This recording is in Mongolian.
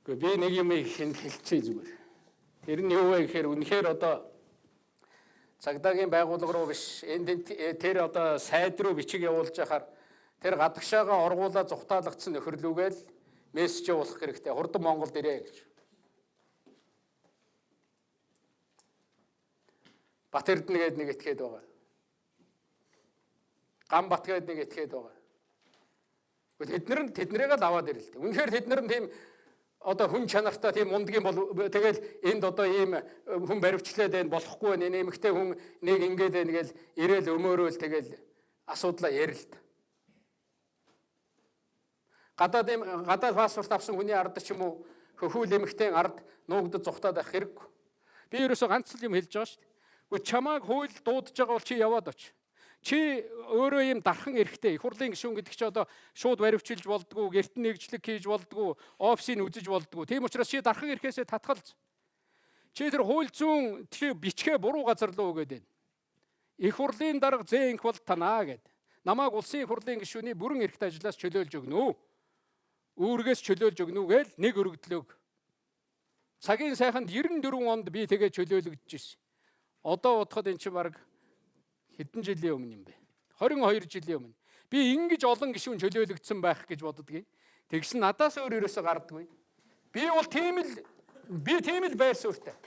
Би нэг юм хэлчихье зүгээр. Тэр нь юу вэ гэхээр үнэхээр одоо цагдаагийн байгууллага руу биш тэр одоо сайд руу бичиг явуулж яхаар тэр гадагшаага оргуулаа зүхтаалгацсан нөхөрлүүгээл мессеж явуулах хэрэгтэй. Хурдан Монголд ирээ гэж. Бат Эрдэнэ гээд нэг этгээд байгаа. Ганбат гээд нэг этгээд байгаа. Тэднэрийг л аваад ирэл дээ. Үнэхээр тэднэр нь тийм одоо хүн чанартай тийм мундгийн бол тэгэл энд одоо ийм хүн баривчлаад байна болохгүй байна. Нэмэгтэй хүн нэг ингэж байна гэл ирээл өмөөрөөл тэгэл асуудлаа ярил л та. Гадаад паспорт авсан хүний ард ч юм уу хөхүүл эмэгтэй ард нуугдад зүхтаад авах хэрэггүй. Би ерөөсөө ганц л юм хэлж байгаа шүү дээ. Гэхдээ чамааг хууль дуудаж байгаа бол чи яваад оч. Чи өөрөө юм дархан эрэхтэй их хурлын гишүүн гэдэг чи одоо шууд баривчилж болдгоо, гэртэн нэгжлэг хийж болдгоо, офисыг үзэж болдгоо. Тийм учраас чи дархан эрэхээсээ татгалз. Чи тэр хууль зүйн бичгээ буруу газар руу өгөөд байна. Их хурлын дарга зээнх бол танаа гэд. Намааг улсын их хурлын гишүүний бүрэн эрхтэй ажлаас чөлөөлж өгнө. Үүргээс чөлөөлж өгнө гээл нэг өргөдлөөг. Цагийн сайханд 94 онд би тэгээ чөлөөлөгдөж ирсэн. Одоо бодоход эн чинь баг хэдэн жилийн өмнө юм бэ? 22 жилийн өмнө. Би ингэж олон гишүүн чөлөөлөгдсөн байх гэж боддгийн. Тэгсэн надаас өөр ерөөсө гардаггүй. Би тийм л байр суурьтай.